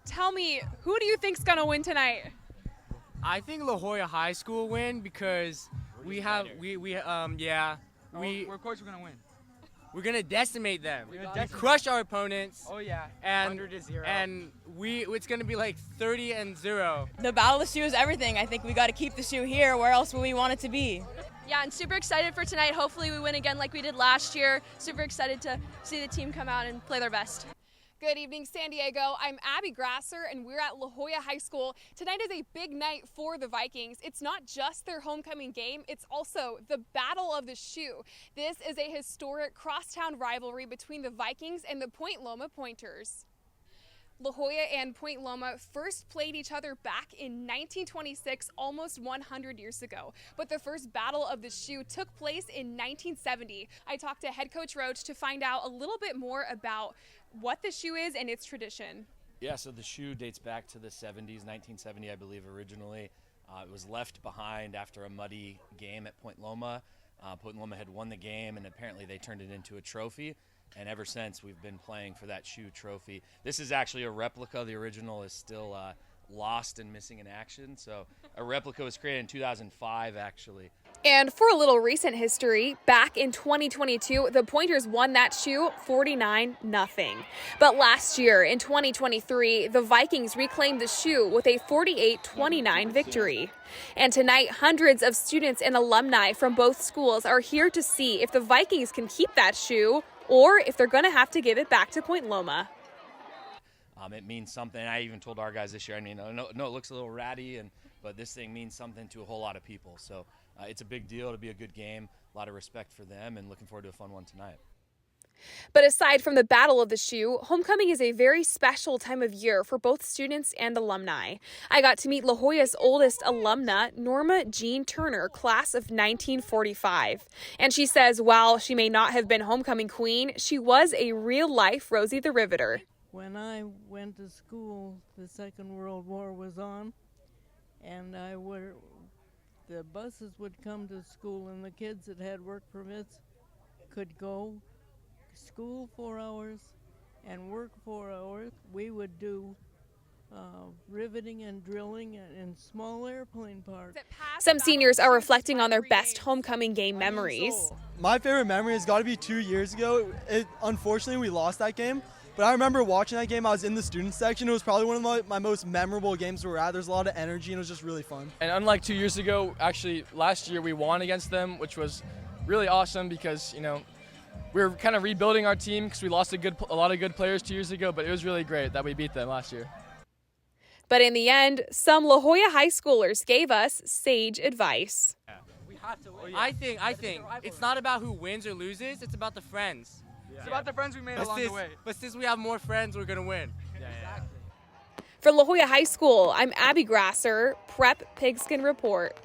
Tell me, who do you think's going to win tonight? I think La Jolla High School win because We're of course we're gonna win. we're gonna decimate them. We're gonna decimate. Crush our opponents. Oh yeah. And 100-0. it's gonna be like 30-0. The battle of the shoe is everything. I think we got to keep the shoe here. Where else would we want it to be? Yeah, and super excited for tonight. Hopefully we win again like we did last year. Super excited to see the team come out and play their best. Good evening, San Diego. I'm Abby Grasser, and we're at La Jolla High School. Tonight is a big night for the Vikings. It's not just their homecoming game, it's also the Battle of the Shoe. This is a historic crosstown rivalry between the Vikings and the Point Loma Pointers. La Jolla and Point Loma first played each other back in 1926, almost 100 years ago. But the first Battle of the Shoe took place in 1970. I talked to head coach Roach to find out a little bit more about what the shoe is and its tradition. Yeah, so the shoe dates back to the 70s, 1970, I believe, originally. It was left behind after a muddy game at Point Loma. Point Loma had won the game, and apparently they turned it into a trophy. And ever since, we've been playing for that shoe trophy. This is actually a replica. The original is still lost and missing in action. So a replica was created in 2005, actually. And for a little recent history, back in 2022, the Pointers won that shoe 49-0. But last year, in 2023, the Vikings reclaimed the shoe with a 48-29 victory. And tonight, hundreds of students and alumni from both schools are here to see if the Vikings can keep that shoe or if they're going to have to give it back to Point Loma. It means something. I even told our guys this year, I mean, I know it looks a little ratty, but this thing means something to a whole lot of people. So it's a big deal. It'll be a good game. A lot of respect for them, and looking forward to a fun one tonight. But aside from the Battle of the Shoe, homecoming is a very special time of year for both students and alumni. I got to meet La Jolla's oldest alumna, Norma Jean Turner, class of 1945. And she says while she may not have been homecoming queen, she was a real-life Rosie the Riveter. When I went to school, the Second World War was on, and the buses would come to school, and the kids that had work permits could go school 4 hours and work 4 hours. We would do riveting and drilling in small airplane parts. Some seniors are reflecting on their best homecoming game memories. My favorite memory has got to be 2 years ago. Unfortunately, we lost that game. But I remember watching that game. I was in the student section. It was probably one of my most memorable games we were at. There's a lot of energy, and it was just really fun. And unlike 2 years ago, actually last year we won against them, which was really awesome because, we were kind of rebuilding our team because we lost a lot of good players 2 years ago, but it was really great that we beat them last year. But in the end, some La Jolla high schoolers gave us sage advice. Yeah. We have to win. I think it's not about who wins or loses. It's about the friends. It's about the friends we made along the way. But since we have more friends, we're going to win. Exactly. For La Jolla High School, I'm Abby Grasser, Prep Pigskin Report.